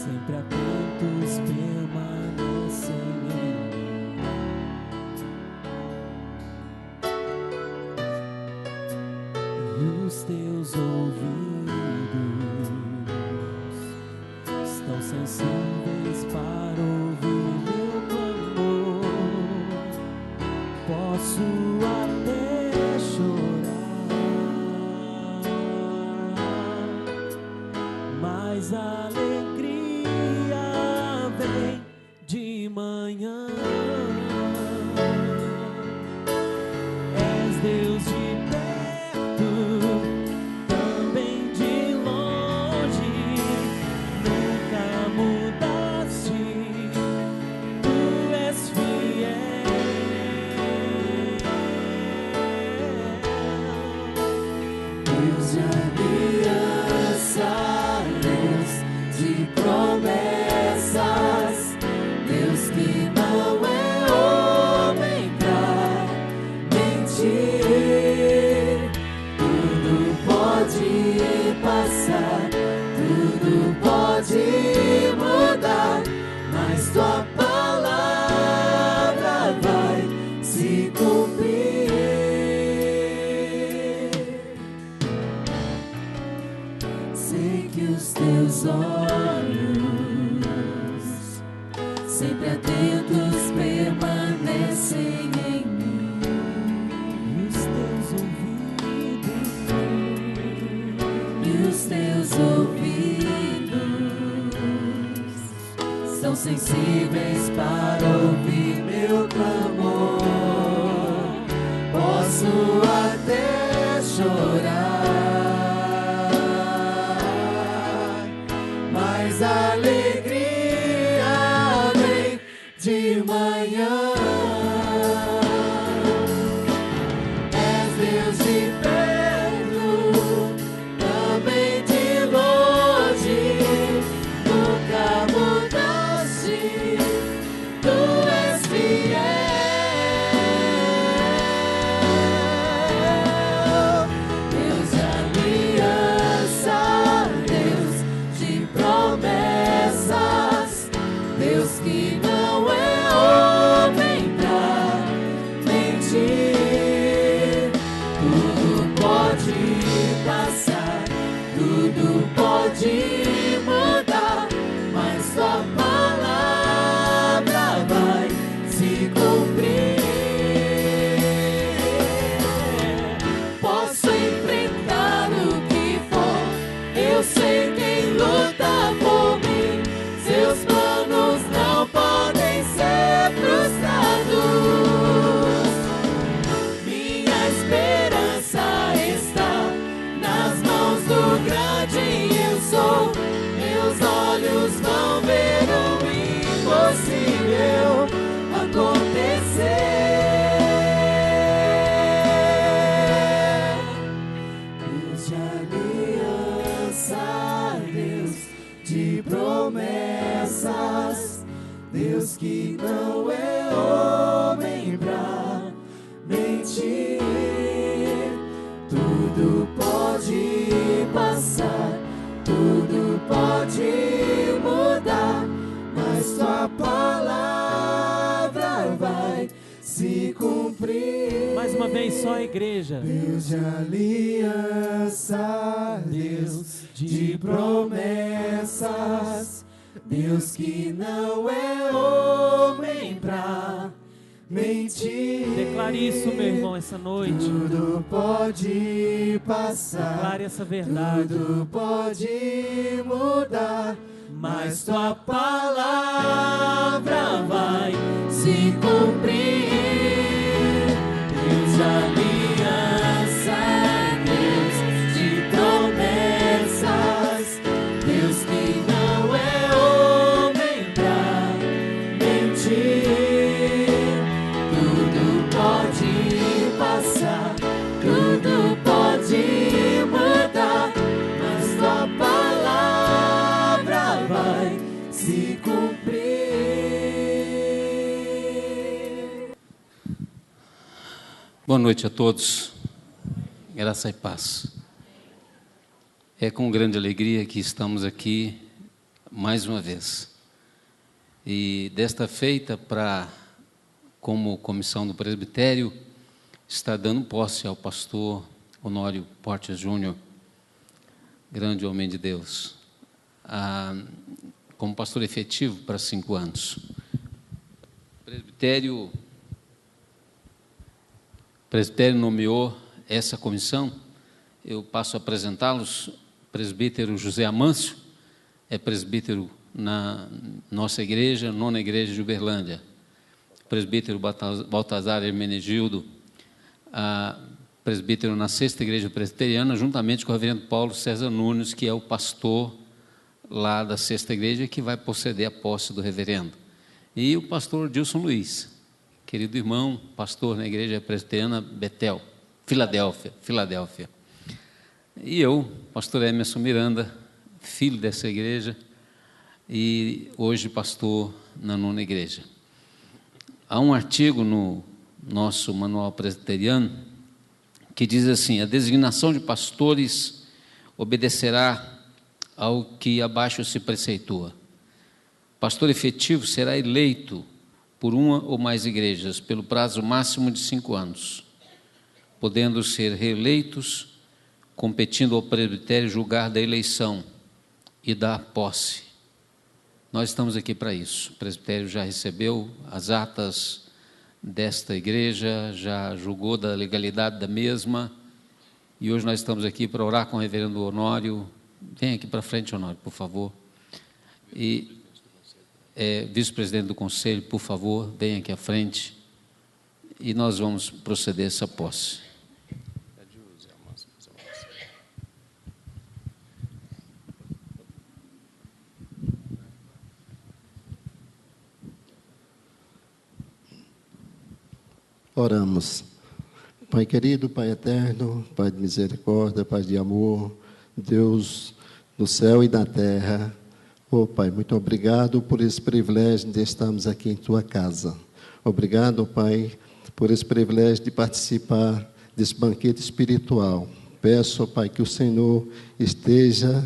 sempre atentos permanecem em mim. E os teus ouvidos estão sensíveis para ouvir meu clamor. Posso até chorar, mas a alegria vem de manhã. És Deus de perto, também de longe, nunca mudaste, tu és fiel. Deus de aliança, Deus de promessas, Deus que não é homem pra mentir. Tudo pode passar, tudo pode mudar, mas tua palavra vai se cumprir. Sei que os teus olhos, sempre atentos, permanecem em mim. E os teus ouvidos São sensíveis para ouvir meu clamor. Posso até chorar, mas a alegria vem de manhã. És Deus de perto, também de longe, nunca mudaste, tu és fiel. Deus de aliança, Deus de promessas, Deus que não é homem pra mentir. Tudo pode passar, tudo pode mudar, mas tua palavra vai se cumprir. Posso enfrentar o que for, eu sei quem luta por mim. Seus planos não podem ser frustrados. Minha esperança está nas mãos do grande eu sou. Meus olhos vão ver o impossível acontecer. Deus de aliança, Deus de promessas, Deus que não é homem pra mentir. Tudo pode passar, tudo pode mudar, mas tua palavra vai se cumprir. mais uma vez, só a igreja. Deus de aliança, Deus de promessas, Deus que não é homem pra mentir. Declare isso, meu irmão, essa noite. Tudo pode passar, Declare essa verdade. tudo pode mudar, mas tua palavra vai se cumprir. Deus de aliança, Deus de promessas, Deus que não é homem pra mentir. Tudo pode passar, tudo pode mudar, mas tua palavra vai se cumprir. Boa noite a todos, graça e paz. É com grande alegria que estamos aqui mais uma vez. E desta feita, como comissão do presbitério, está dando posse ao pastor Honório Portes Júnior, grande homem de Deus, como pastor efetivo para 5 anos. O presbitério nomeou essa comissão. Eu passo a apresentá-los. Presbítero José Amâncio é presbítero na nossa igreja, 9ª igreja de Uberlândia. Presbítero Baltazar Hermenegildo, presbítero na 6ª igreja presbiteriana, juntamente com o reverendo Paulo César Nunes, que é o pastor lá da 6ª igreja, que vai proceder à posse do reverendo. E o pastor Dilson Luiz, querido irmão, pastor na igreja presbiteriana Betel, Filadélfia. E eu, pastor Emerson Miranda, filho dessa igreja, e hoje pastor na 9ª igreja. Há um artigo no nosso manual presbiteriano que diz assim: a designação de pastores obedecerá ao que abaixo se preceitua. Pastor efetivo será eleito por uma ou mais igrejas pelo prazo máximo de 5 anos, podendo ser reeleitos, competindo ao presbitério julgar da eleição e da posse. Nós estamos aqui para isso. O presbitério já recebeu as atas desta igreja, já julgou da legalidade da mesma, e hoje nós estamos aqui para orar com o reverendo Honório. Vem aqui para frente, Honório, por favor. E vice-presidente do conselho, por favor, vem aqui à frente, e nós vamos proceder a essa posse. Oramos. Pai querido, Pai eterno, Pai de misericórdia, Pai de amor, Deus do céu e da terra. Pai, muito obrigado por esse privilégio de estarmos aqui em Tua casa. Obrigado, Pai, por esse privilégio de participar desse banquete espiritual. Peço, Pai, que o Senhor esteja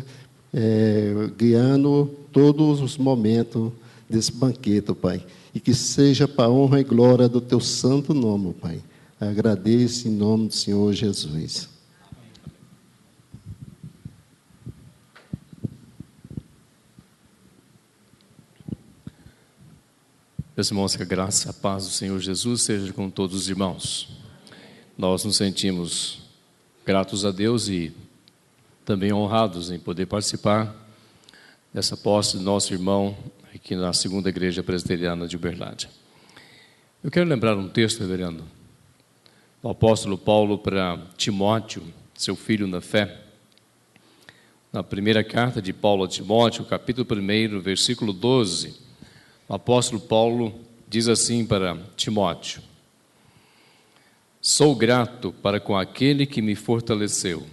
guiando todos os momentos desse banquete, Pai, e que seja para a honra e glória do Teu santo nome, Pai. Agradeço em nome do Senhor Jesus. Meus irmãos, que a graça e a paz do Senhor Jesus seja com todos os irmãos. Nós nos sentimos gratos a Deus e também honrados em poder participar dessa posse do nosso irmão aqui na 2ª Igreja Presbiteriana de Uberlândia. Eu quero lembrar um texto, reverendo, do apóstolo Paulo para Timóteo, seu filho na fé. Na primeira carta de Paulo a Timóteo, capítulo 1, versículo 12, o apóstolo Paulo diz assim para Timóteo: sou grato para com aquele que me fortaleceu,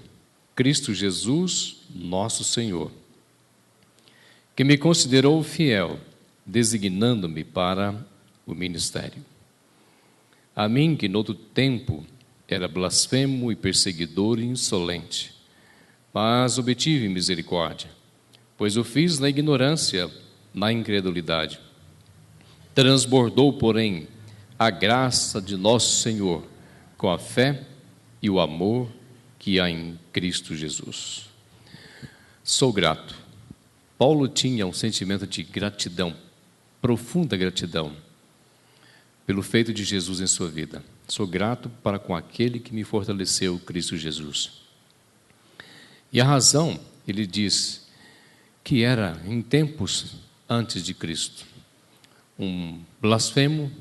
Cristo Jesus, nosso Senhor, que me considerou fiel, designando-me para o ministério. A mim, que noutro tempo era blasfemo e perseguidor e insolente, mas obtive misericórdia, pois o fiz na ignorância, na incredulidade. Transbordou, porém, a graça de nosso Senhor com a fé e o amor que há em Cristo Jesus. Sou grato. Paulo tinha um sentimento de gratidão, profunda gratidão, pelo feito de Jesus em sua vida. Sou grato para com aquele que me fortaleceu, Cristo Jesus. E a razão, ele diz, que era em tempos antes de Cristo, um blasfemo,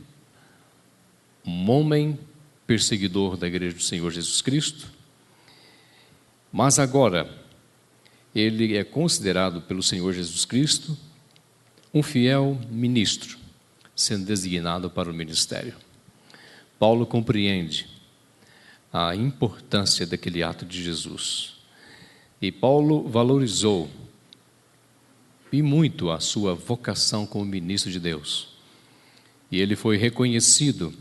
um homem perseguidor da igreja do Senhor Jesus Cristo, mas agora ele é considerado pelo Senhor Jesus Cristo um fiel ministro, sendo designado para o ministério. Paulo compreende a importância daquele ato de Jesus. E Paulo valorizou e muito a sua vocação como ministro de Deus. E ele foi reconhecido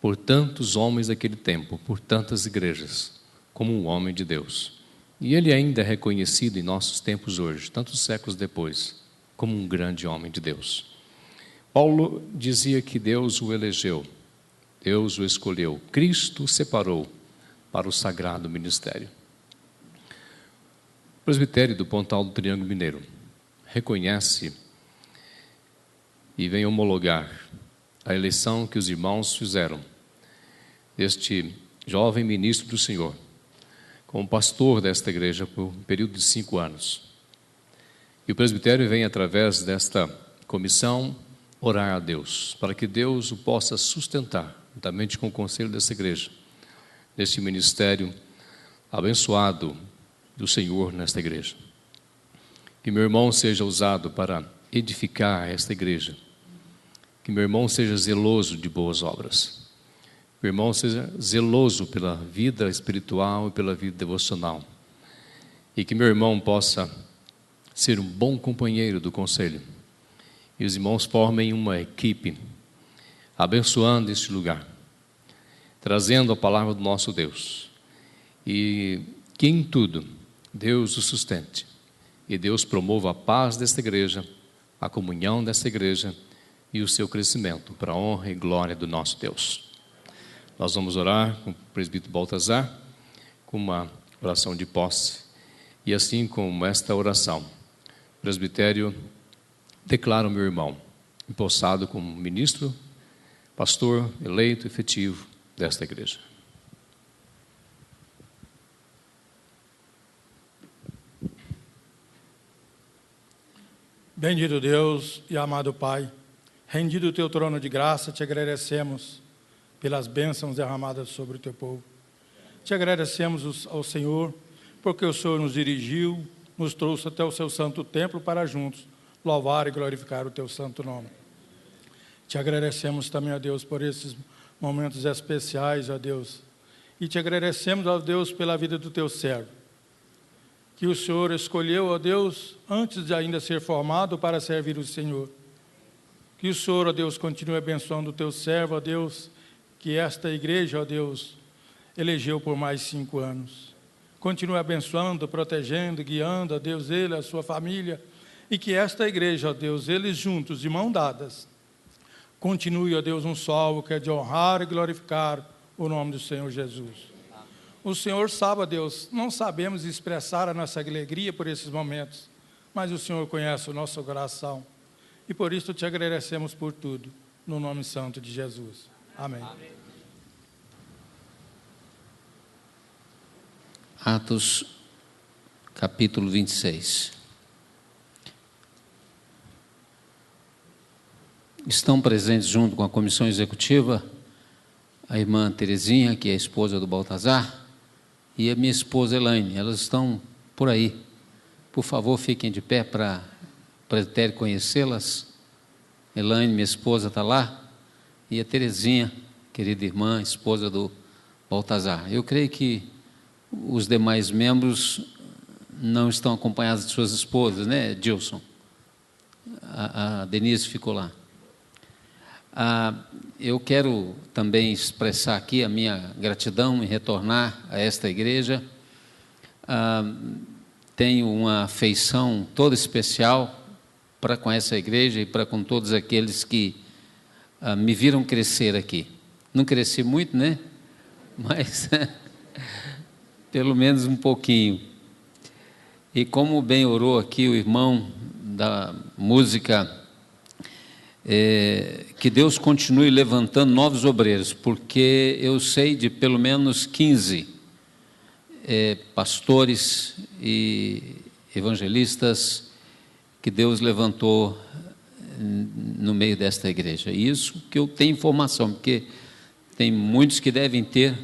por tantos homens daquele tempo, por tantas igrejas, como um homem de Deus. E ele ainda é reconhecido em nossos tempos hoje, tantos séculos depois, como um grande homem de Deus. Paulo dizia que Deus o elegeu, Deus o escolheu, Cristo o separou para o sagrado ministério. O presbitério do Pontal do Triângulo Mineiro reconhece e vem homologar a eleição que os irmãos fizeram deste jovem ministro do Senhor como pastor desta igreja por um período de 5 anos. E o presbitério vem, através desta comissão, orar a Deus, para que Deus o possa sustentar, juntamente com o conselho dessa igreja, neste ministério abençoado do Senhor nesta igreja. Que meu irmão seja usado para edificar esta igreja. Que meu irmão seja zeloso de boas obras. Que meu irmão seja zeloso pela vida espiritual e pela vida devocional. E que meu irmão possa ser um bom companheiro do conselho. E os irmãos formem uma equipe, abençoando este lugar, trazendo a palavra do nosso Deus. E que em tudo Deus o sustente. E Deus promova a paz desta igreja, a comunhão desta igreja e o seu crescimento para a honra e glória do nosso Deus. Nós vamos orar com o presbítero Baltazar, com uma oração de posse. E assim como esta oração, o presbitério declara o meu irmão empossado como ministro, pastor eleito efetivo desta igreja. Bendito Deus e amado Pai, rendido o teu trono de graça, te agradecemos pelas bênçãos derramadas sobre o teu povo. Te agradecemos ao Senhor, porque o Senhor nos dirigiu, nos trouxe até o seu santo templo para juntos louvar e glorificar o teu santo nome. Te agradecemos também, ó Deus, por esses momentos especiais, ó Deus. E te agradecemos, ó Deus, pela vida do teu servo, que o Senhor escolheu, ó Deus, antes de ainda ser formado para servir o Senhor. Que o Senhor, ó Deus, continue abençoando o teu servo, ó Deus, que esta igreja, ó Deus, elegeu por mais 5 anos. Continue abençoando, protegendo, guiando, ó Deus, ele, a sua família, e que esta igreja, ó Deus, eles juntos, de mão dadas, continue, ó Deus, um solo que é de honrar e glorificar o nome do Senhor Jesus. O Senhor sabe, ó Deus, não sabemos expressar a nossa alegria por esses momentos, mas o Senhor conhece o nosso coração. E por isso te agradecemos por tudo, no nome santo de Jesus. Amém. Amém. Atos, capítulo 26. Estão presentes junto com a comissão executiva a irmã Terezinha, que é a esposa do Baltazar, e a minha esposa Elaine. Elas estão por aí. Por favor, fiquem de pé para o presbitério conhecê-las. Elaine, minha esposa, está lá. E a Terezinha, querida irmã, esposa do Baltazar. Eu creio que os demais membros não estão acompanhados de suas esposas, né, Dilson? A Denise ficou lá. Eu quero também expressar aqui a minha gratidão em retornar a esta igreja. Tenho uma afeição toda especial para com essa igreja e para com todos aqueles que me viram crescer aqui. Não cresci muito, né? Mas pelo menos um pouquinho. E como bem orou aqui o irmão da música, que Deus continue levantando novos obreiros, porque eu sei de pelo menos 15 pastores e evangelistas que Deus levantou no meio desta igreja. Isso que eu tenho informação, porque tem muitos que devem ter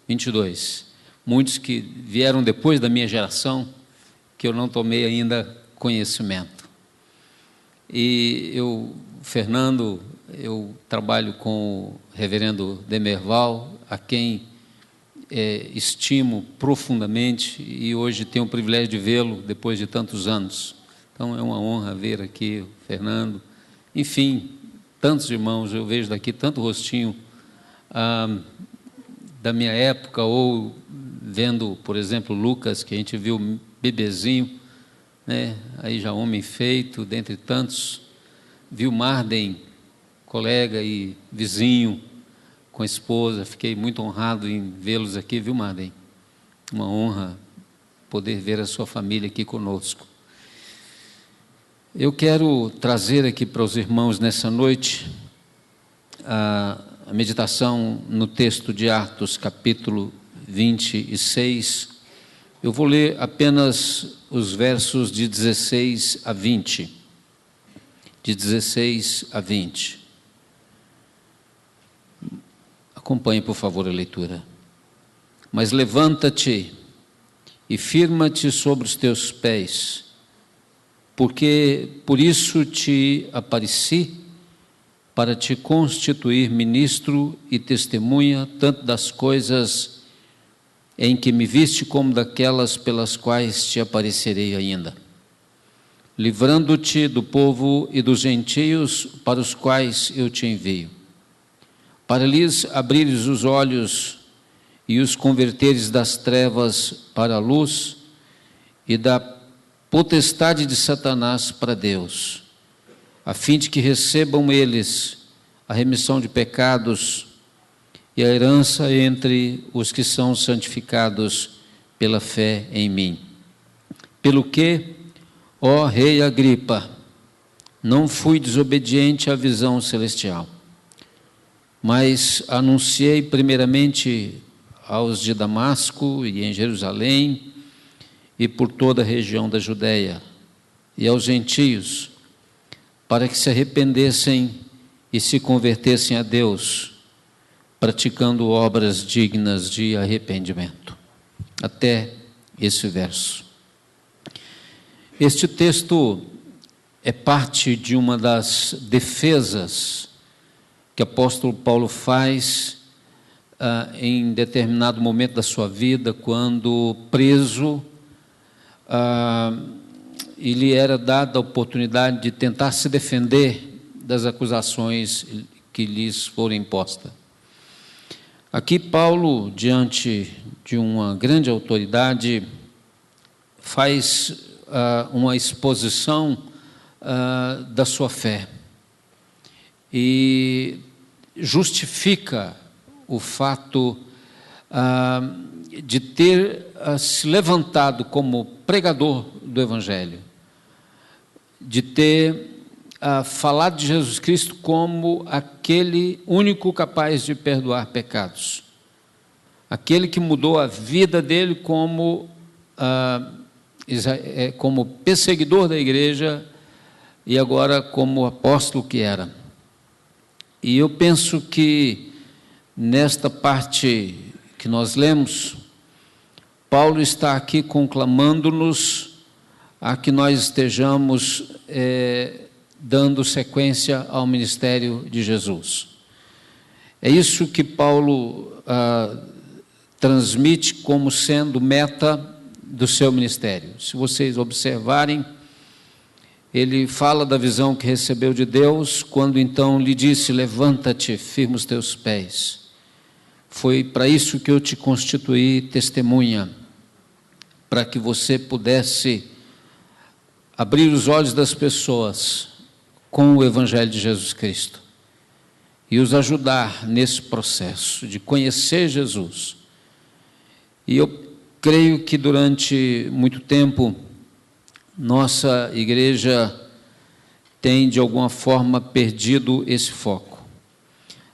22, muitos que vieram depois da minha geração, que eu não tomei ainda conhecimento. E Fernando, eu trabalho com o reverendo Demerval, a quem estimo profundamente, e hoje tenho o privilégio de vê-lo depois de tantos anos. Então é uma honra ver aqui o Fernando, enfim, tantos irmãos, eu vejo daqui tanto rostinho da minha época, ou vendo, por exemplo, Lucas, que a gente viu bebezinho, né? Aí já homem feito, dentre tantos. Vi o Marden, colega e vizinho, com a esposa. Fiquei muito honrado em vê-los aqui, viu, Marden? Uma honra poder ver a sua família aqui conosco. Eu quero trazer aqui para os irmãos nessa noite a meditação no texto de Atos, capítulo 26. Eu vou ler apenas os versos de 16 a 20. De 16 a 20. Acompanhe, por favor, a leitura. Mas levanta-te e firma-te sobre os teus pés, porque por isso te apareci, para te constituir ministro e testemunha, tanto das coisas em que me viste, como daquelas pelas quais te aparecerei ainda, livrando-te do povo e dos gentios para os quais eu te envio, para lhes abrires os olhos e os converteres das trevas para a luz e da potestade de Satanás para Deus, a fim de que recebam eles a remissão de pecados e a herança entre os que são santificados pela fé em mim. Pelo que, ó rei Agripa, não fui desobediente à visão celestial, mas anunciei primeiramente aos de Damasco e em Jerusalém e por toda a região da Judéia e aos gentios, para que se arrependessem e se convertessem a Deus, praticando obras dignas de arrependimento. Até esse verso. Este texto é parte de uma das defesas que o apóstolo Paulo faz em determinado momento da sua vida, quando preso, e lhe era dada a oportunidade de tentar se defender das acusações que lhes foram impostas. Aqui Paulo, diante de uma grande autoridade, faz uma exposição da sua fé e justifica o fato de ter se levantado como pregador do Evangelho, de ter falado de Jesus Cristo como aquele único capaz de perdoar pecados, aquele que mudou a vida dele como perseguidor da igreja e agora como apóstolo que era. E eu penso que nesta parte que nós lemos, Paulo está aqui conclamando-nos a que nós estejamos dando sequência ao ministério de Jesus. É isso que Paulo transmite como sendo meta do seu ministério. Se vocês observarem, ele fala da visão que recebeu de Deus, quando então lhe disse: levanta-te, firma os teus pés. Foi para isso que eu te constituí testemunha, para que você pudesse abrir os olhos das pessoas com o Evangelho de Jesus Cristo e os ajudar nesse processo de conhecer Jesus. E eu creio que durante muito tempo nossa igreja tem de alguma forma perdido esse foco.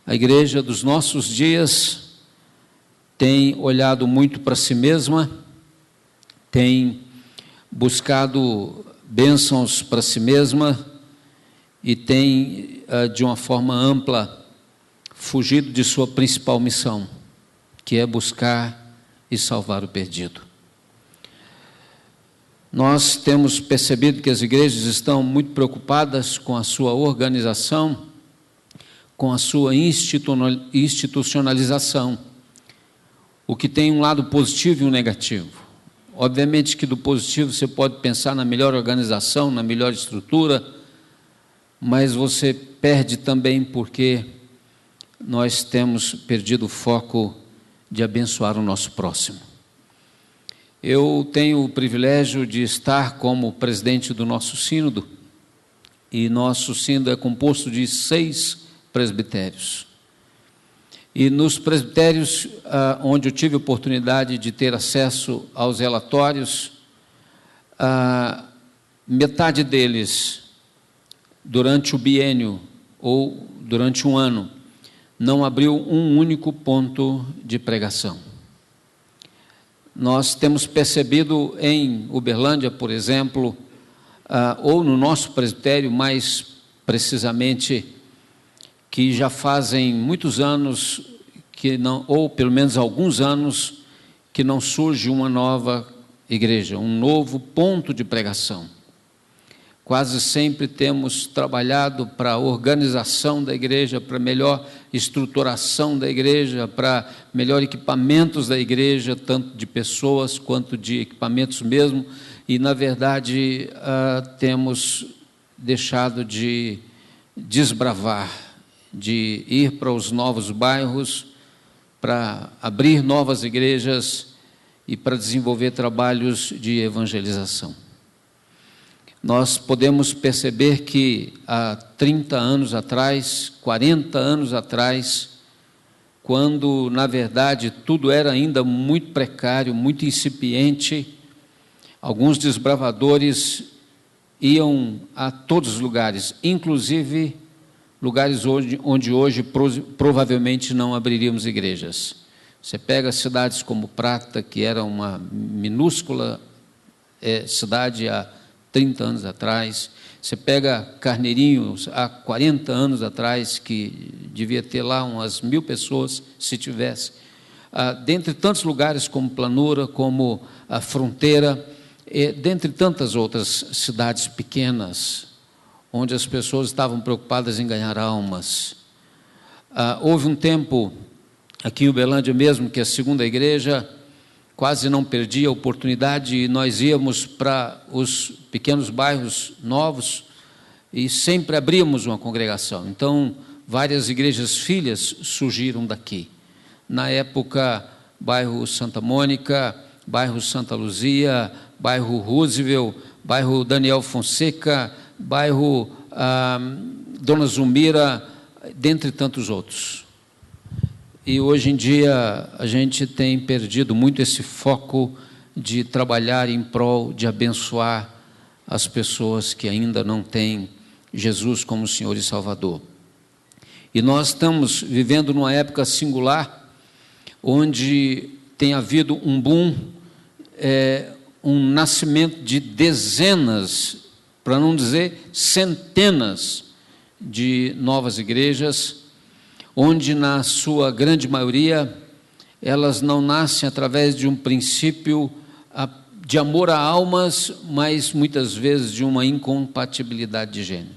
A igreja dos nossos dias tem olhado muito para si mesma, tem buscado bênçãos para si mesma e tem, de uma forma ampla, fugido de sua principal missão, que é buscar e salvar o perdido. Nós temos percebido que as igrejas estão muito preocupadas com a sua organização, com a sua institucionalização, o que tem um lado positivo e um negativo. Obviamente que do positivo você pode pensar na melhor organização, na melhor estrutura, mas você perde também porque nós temos perdido o foco de abençoar o nosso próximo. Eu tenho o privilégio de estar como presidente do nosso sínodo, e nosso sínodo é composto de 6 presbitérios. E nos presbitérios onde eu tive a oportunidade de ter acesso aos relatórios, metade deles, durante o biênio ou durante um ano, não abriu um único ponto de pregação. Nós temos percebido em Uberlândia, por exemplo, ou no nosso presbitério, mais precisamente, que já fazem muitos anos, que não, ou pelo menos alguns anos, que não surge uma nova igreja, um novo ponto de pregação. Quase sempre temos trabalhado para a organização da igreja, para melhor estruturação da igreja, para melhor equipamentos da igreja, tanto de pessoas quanto de equipamentos mesmo, e, na verdade, temos deixado de desbravar, de ir para os novos bairros, para abrir novas igrejas e para desenvolver trabalhos de evangelização. Nós podemos perceber que há 30 anos atrás, 40 anos atrás, quando, na verdade, tudo era ainda muito precário, muito incipiente, alguns desbravadores iam a todos os lugares, inclusive lugares onde hoje provavelmente não abriríamos igrejas. Você pega cidades como Prata, que era uma minúscula cidade há 30 anos atrás, você pega Carneirinho, há 40 anos atrás, que devia ter lá umas 1000 pessoas, se tivesse. Dentre tantos lugares como Planura, como a Fronteira, dentre tantas outras cidades pequenas, onde as pessoas estavam preocupadas em ganhar almas. Houve um tempo, aqui em Uberlândia mesmo, que a segunda igreja quase não perdia a oportunidade, e nós íamos para os pequenos bairros novos e sempre abríamos uma congregação. Então, várias igrejas filhas surgiram daqui. Na época, bairro Santa Mônica, bairro Santa Luzia, bairro Roosevelt, bairro Daniel Fonseca, bairro Dona Zulmira, dentre tantos outros. E hoje em dia a gente tem perdido muito esse foco de trabalhar em prol de abençoar as pessoas que ainda não têm Jesus como Senhor e Salvador. E nós estamos vivendo numa época singular, onde tem havido um boom, um nascimento de dezenas, para não dizer centenas, de novas igrejas, onde, na sua grande maioria, elas não nascem através de um princípio de amor a almas, mas muitas vezes de uma incompatibilidade de gênero.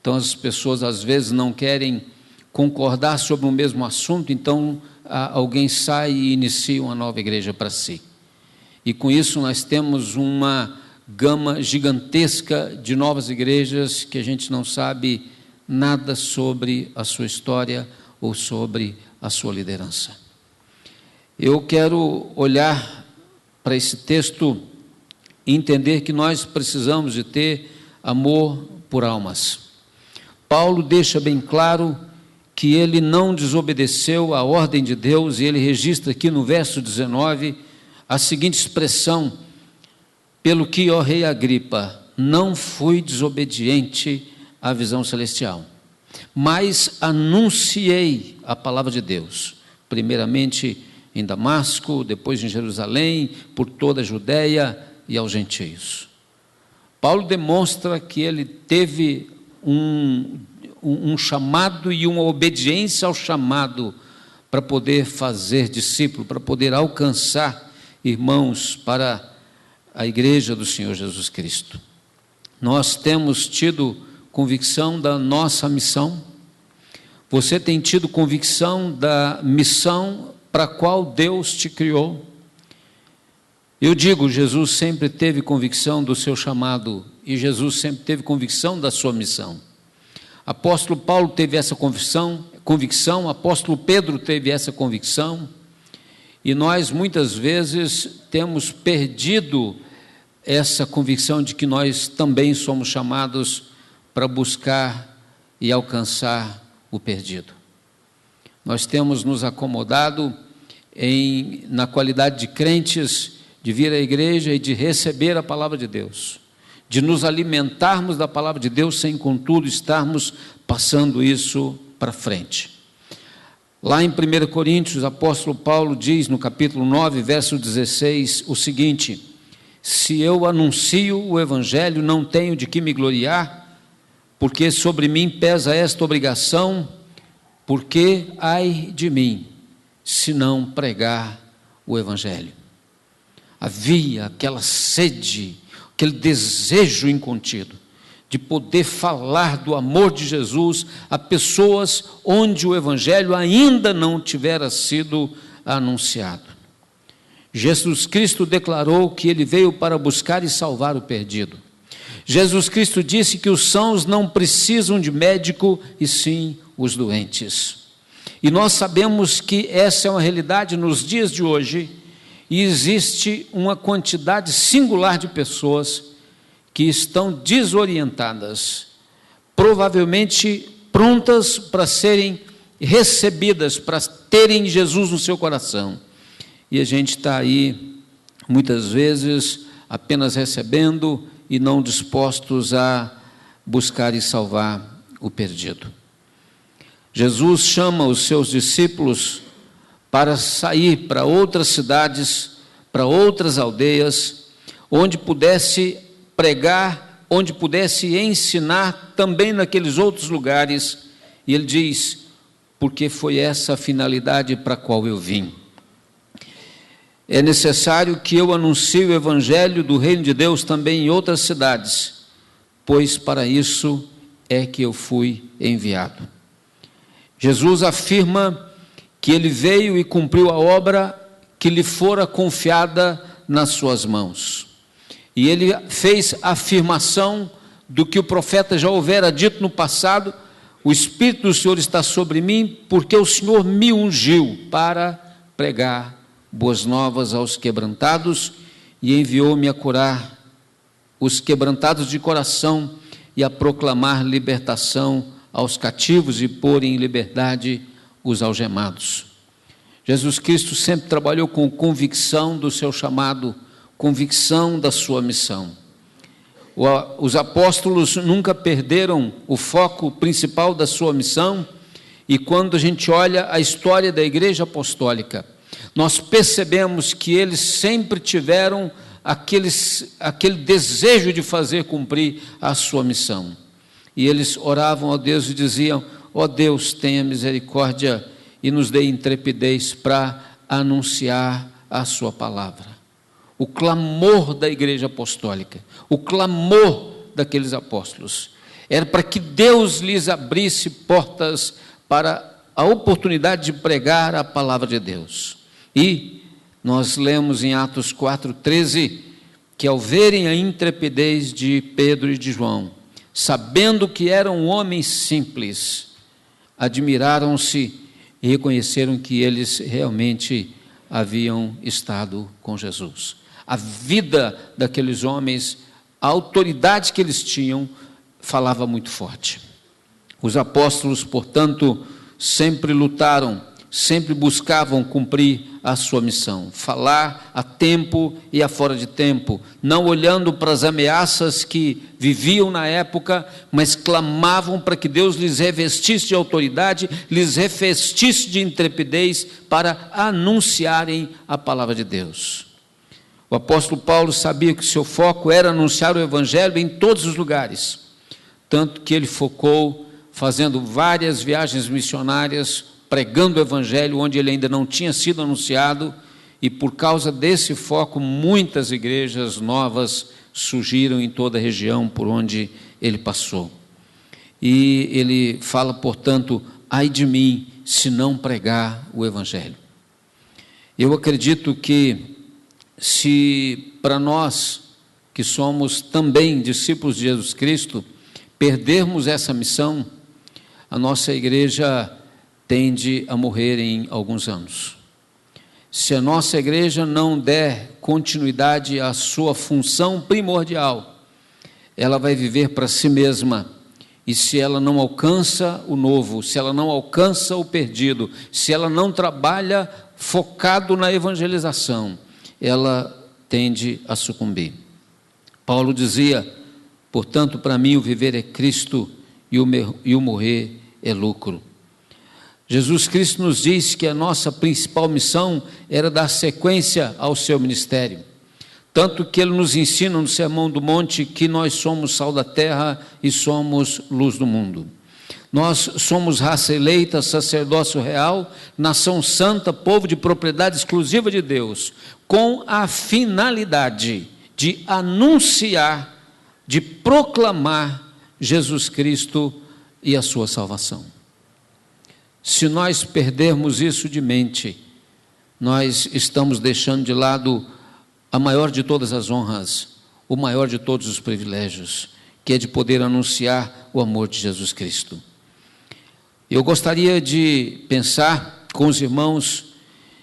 Então, as pessoas às vezes não querem concordar sobre o mesmo assunto, então alguém sai e inicia uma nova igreja para si. E com isso nós temos uma gama gigantesca de novas igrejas que a gente não sabe nada sobre a sua história ou sobre a sua liderança. Eu quero olhar para esse texto e entender que nós precisamos de ter amor por almas. Paulo deixa bem claro que ele não desobedeceu à ordem de Deus, e ele registra aqui no verso 19 a seguinte expressão: pelo que, ó rei Agripa, não fui desobediente à visão celestial, mas anunciei a palavra de Deus, primeiramente em Damasco, depois em Jerusalém, por toda a Judéia e aos gentios. Paulo demonstra que ele teve um chamado e uma obediência ao chamado para poder fazer discípulo, para poder alcançar irmãos para a igreja do Senhor Jesus Cristo. Nós temos tido convicção da nossa missão. Você tem tido convicção da missão para a qual Deus te criou? Eu digo, Jesus sempre teve convicção do seu chamado, e Jesus sempre teve convicção da sua missão. Apóstolo Paulo teve essa convicção, apóstolo Pedro teve essa convicção, E nós, muitas vezes, temos perdido essa convicção de que nós também somos chamados para buscar e alcançar o perdido. Nós temos nos acomodado na qualidade de crentes, de vir à igreja e de receber a palavra de Deus, de nos alimentarmos da palavra de Deus sem, contudo, estarmos passando isso para frente. Lá em 1 Coríntios, o apóstolo Paulo diz, no capítulo 9, verso 16, o seguinte: se eu anuncio o evangelho, não tenho de que me gloriar, porque sobre mim pesa esta obrigação, porque ai de mim, se não pregar o evangelho. Havia aquela sede, aquele desejo incontido de poder falar do amor de Jesus a pessoas onde o evangelho ainda não tivera sido anunciado. Jesus Cristo declarou que ele veio para buscar e salvar o perdido. Jesus Cristo disse que os sãos não precisam de médico, e sim os doentes. E nós sabemos que essa é uma realidade nos dias de hoje, e existe uma quantidade singular de pessoas que estão desorientadas, provavelmente prontas para serem recebidas, para terem Jesus no seu coração. E a gente está aí, muitas vezes, apenas recebendo e não dispostos a buscar e salvar o perdido. Jesus chama os seus discípulos para sair para outras cidades, para outras aldeias, onde pudesse pregar, onde pudesse ensinar também naqueles outros lugares. E ele diz: porque foi essa a finalidade para a qual eu vim. É necessário que eu anuncie o evangelho do reino de Deus também em outras cidades, pois para isso é que eu fui enviado. Jesus afirma que ele veio e cumpriu a obra que lhe fora confiada nas suas mãos. E ele fez a afirmação do que o profeta já houvera dito no passado: o Espírito do Senhor está sobre mim, porque o Senhor me ungiu para pregar boas novas aos quebrantados, e enviou-me a curar os quebrantados de coração e a proclamar libertação aos cativos e pôr em liberdade os algemados. Jesus Cristo sempre trabalhou com convicção do seu chamado, convicção da sua missão. Os apóstolos nunca perderam o foco principal da sua missão, e quando a gente olha a história da igreja apostólica, nós percebemos que eles sempre tiveram aquele desejo de fazer cumprir a sua missão. E eles oravam a Deus e diziam: ó Deus, tenha misericórdia e nos dê intrepidez para anunciar a sua palavra. O clamor da igreja apostólica, o clamor daqueles apóstolos, era para que Deus lhes abrisse portas para a oportunidade de pregar a palavra de Deus. E nós lemos em Atos 4:13, que ao verem a intrepidez de Pedro e de João, sabendo que eram homens simples, admiraram-se e reconheceram que eles realmente haviam estado com Jesus. A vida daqueles homens, a autoridade que eles tinham, falava muito forte. Os apóstolos, portanto, sempre lutaram, sempre buscavam cumprir a sua missão, falar a tempo e a fora de tempo, não olhando para as ameaças que viviam na época, mas clamavam para que Deus lhes revestisse de autoridade, lhes revestisse de intrepidez para anunciarem a palavra de Deus. O apóstolo Paulo sabia que seu foco era anunciar o evangelho em todos os lugares, tanto que ele focou fazendo várias viagens missionárias, pregando o evangelho onde ele ainda não tinha sido anunciado, e por causa desse foco muitas igrejas novas surgiram em toda a região por onde ele passou. E ele fala, portanto: ai de mim se não pregar o evangelho. Eu acredito que, se para nós que somos também discípulos de Jesus Cristo perdermos essa missão, a nossa igreja tende a morrer em alguns anos. Se a nossa igreja não der continuidade à sua função primordial, ela vai viver para si mesma. E se ela não alcança o novo, se ela não alcança o perdido, se ela não trabalha focado na evangelização, ela tende a sucumbir. Paulo dizia: portanto, para mim o viver é Cristo e o morrer é lucro. Jesus Cristo nos diz que a nossa principal missão era dar sequência ao seu ministério. Tanto que ele nos ensina no Sermão do Monte que nós somos sal da terra e somos luz do mundo. Nós somos raça eleita, sacerdócio real, nação santa, povo de propriedade exclusiva de Deus, com a finalidade de anunciar, de proclamar Jesus Cristo e a sua salvação. Se nós perdermos isso de mente, nós estamos deixando de lado a maior de todas as honras, o maior de todos os privilégios, que é de poder anunciar o amor de Jesus Cristo. Eu gostaria de pensar com os irmãos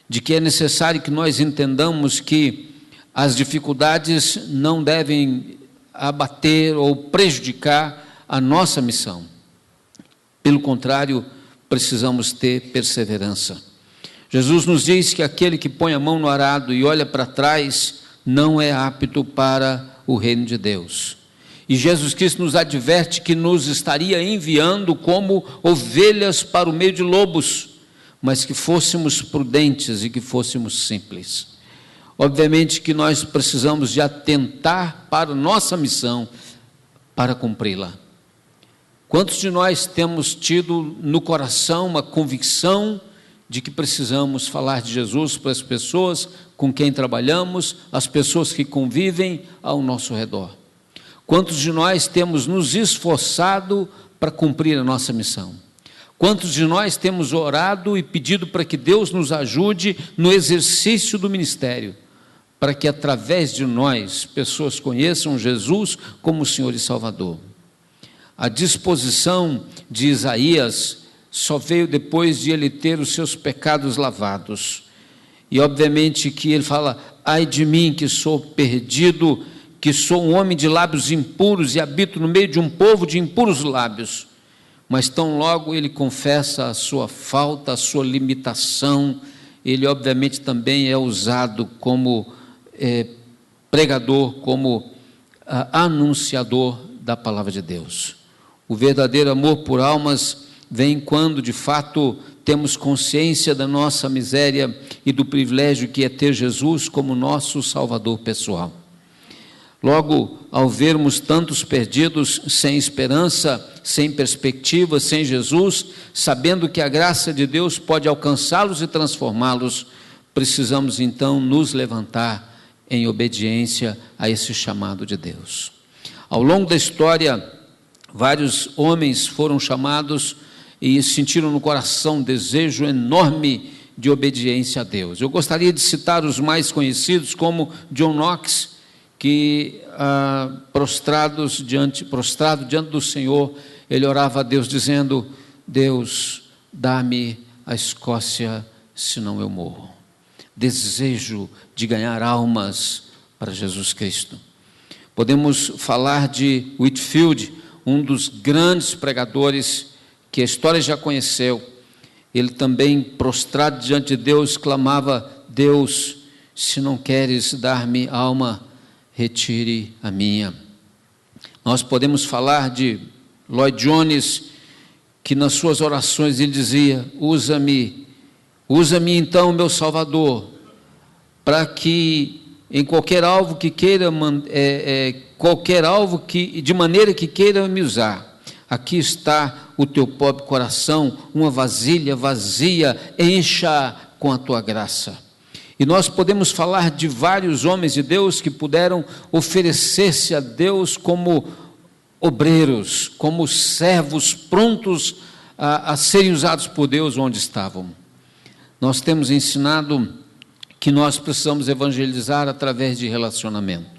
de que é necessário que nós entendamos que as dificuldades não devem abater ou prejudicar a nossa missão. Pelo contrário, precisamos ter perseverança. Jesus nos diz que aquele que põe a mão no arado e olha para trás não é apto para o reino de Deus. E Jesus Cristo nos adverte que nos estaria enviando como ovelhas para o meio de lobos, mas que fôssemos prudentes e que fôssemos simples. Obviamente que nós precisamos de atentar para a nossa missão, para cumpri-la. Quantos de nós temos tido no coração uma convicção de que precisamos falar de Jesus para as pessoas com quem trabalhamos, as pessoas que convivem ao nosso redor? Quantos de nós temos nos esforçado para cumprir a nossa missão? Quantos de nós temos orado e pedido para que Deus nos ajude no exercício do ministério, para que através de nós pessoas conheçam Jesus como Senhor e Salvador? A disposição de Isaías só veio depois de ele ter os seus pecados lavados. E obviamente que ele fala: ai de mim que sou perdido, que sou um homem de lábios impuros e habito no meio de um povo de impuros lábios. Mas tão logo ele confessa a sua falta, a sua limitação, ele obviamente também é usado como pregador, como anunciador da palavra de Deus. O verdadeiro amor por almas vem quando de fato temos consciência da nossa miséria e do privilégio que é ter Jesus como nosso Salvador pessoal. Logo, ao vermos tantos perdidos, sem esperança, sem perspectiva, sem Jesus, sabendo que a graça de Deus pode alcançá-los e transformá-los, precisamos então nos levantar em obediência a esse chamado de Deus. Ao longo da história, vários homens foram chamados e sentiram no coração um desejo enorme de obediência a Deus. Eu gostaria de citar os mais conhecidos, como John Knox, que prostrado diante do Senhor, ele orava a Deus dizendo: Deus, dá-me a Escócia, senão eu morro. Desejo de ganhar almas para Jesus Cristo. Podemos falar de Whitefield, um dos grandes pregadores que a história já conheceu. Ele também, prostrado diante de Deus, clamava: Deus, se não queres dar-me alma, retire a minha. Nós podemos falar de Lloyd Jones, que nas suas orações ele dizia: usa-me então, meu Salvador, para que em qualquer alvo que queira, de maneira que queira me usar, aqui está o teu pobre coração, uma vasilha vazia, encha com a tua graça. E nós podemos falar de vários homens de Deus que puderam oferecer-se a Deus como obreiros, como servos prontos a serem usados por Deus onde estavam. Nós temos ensinado que nós precisamos evangelizar através de relacionamento.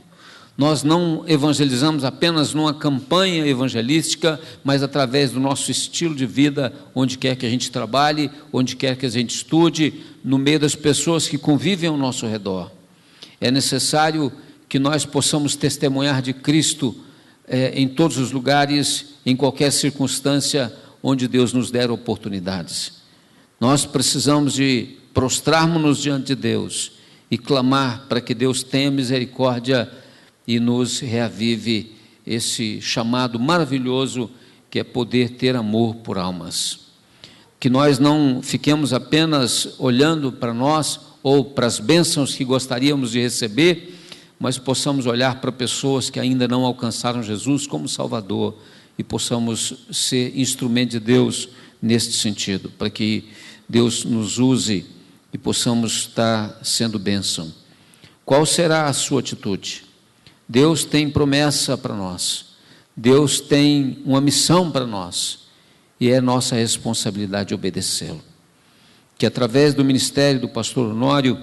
Nós não evangelizamos apenas numa campanha evangelística, mas através do nosso estilo de vida, onde quer que a gente trabalhe, onde quer que a gente estude, no meio das pessoas que convivem ao nosso redor. É necessário que nós possamos testemunhar de Cristo em todos os lugares, em qualquer circunstância onde Deus nos der oportunidades. Nós precisamos de prostrarmos-nos diante de Deus e clamar para que Deus tenha misericórdia e nos reavive esse chamado maravilhoso que é poder ter amor por almas. Que nós não fiquemos apenas olhando para nós ou para as bênçãos que gostaríamos de receber, mas possamos olhar para pessoas que ainda não alcançaram Jesus como Salvador e possamos ser instrumento de Deus neste sentido, para que Deus nos use e possamos estar sendo bênção. Qual será a sua atitude? Deus tem promessa para nós, Deus tem uma missão para nós e é nossa responsabilidade obedecê-lo. Que através do ministério do pastor Honório,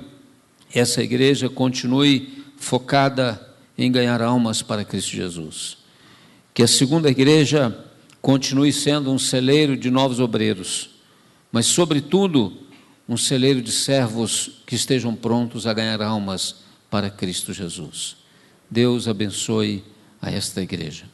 essa igreja continue focada em ganhar almas para Cristo Jesus. Que a segunda igreja continue sendo um celeiro de novos obreiros, mas sobretudo um celeiro de servos que estejam prontos a ganhar almas para Cristo Jesus. Deus abençoe a esta igreja.